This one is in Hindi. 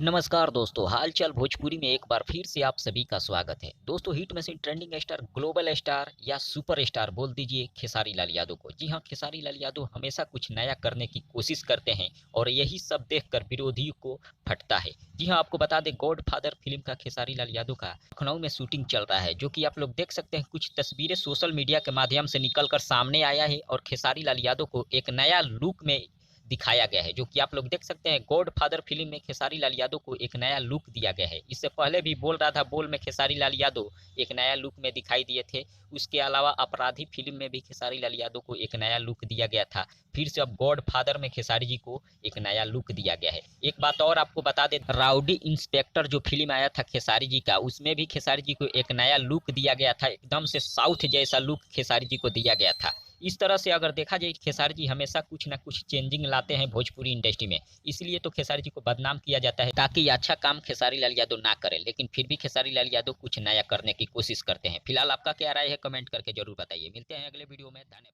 नमस्कार दोस्तों, हाल चाल भोजपुरी में एक बार फिर से आप सभी का स्वागत है। दोस्तों, hit machine trending star, global star या सुपर स्टार बोल दीजिए खेसारी लाल यादव को। जी हाँ, खेसारी लाल यादव हमेशा कुछ नया करने की कोशिश करते हैं और यही सब देखकर विरोधियों को फटता है। जी हाँ, आपको बता दें, गॉड फादर फिल्म का खेसारी लाल यादव का लखनऊ में शूटिंग चल रहा है, जो कि आप लोग देख सकते हैं। कुछ तस्वीरें सोशल मीडिया के माध्यम से निकल कर सामने आया है और खेसारी लाल यादव को एक नया लुक में दिखाया गया है, जो कि आप लोग देख सकते हैं। गॉड फादर फिल्म में खेसारी लाल यादव को एक नया लुक दिया गया है। इससे पहले भी बोल रहा था, बोल में खेसारी लाल यादव एक नया लुक में दिखाई दिए थे। उसके अलावा अपराधी फिल्म में भी खेसारी लाल यादव को एक नया लुक दिया गया था। फिर से अब गॉड फादर में खेसारी जी को एक नया लुक दिया गया है। एक बात और आपको बता दें, राउडी इंस्पेक्टर जो फिल्म आया था खेसारी जी का, उसमें भी खेसारी जी को एक नया लुक दिया गया था। एकदम से साउथ जैसा लुक खेसारी जी को दिया गया था। इस तरह से अगर देखा जाए, खेसारी जी हमेशा कुछ ना कुछ चेंजिंग लाते हैं भोजपुरी इंडस्ट्री में। इसलिए तो खेसारी जी को बदनाम किया जाता है, ताकि अच्छा काम खेसारी लाल यादव ना करे, लेकिन फिर भी खेसारी लाल यादव कुछ नया करने की कोशिश करते हैं। फिलहाल आपका क्या राय है, कमेंट करके जरूर बताइए। मिलते हैं अगले वीडियो में। धन्यवाद।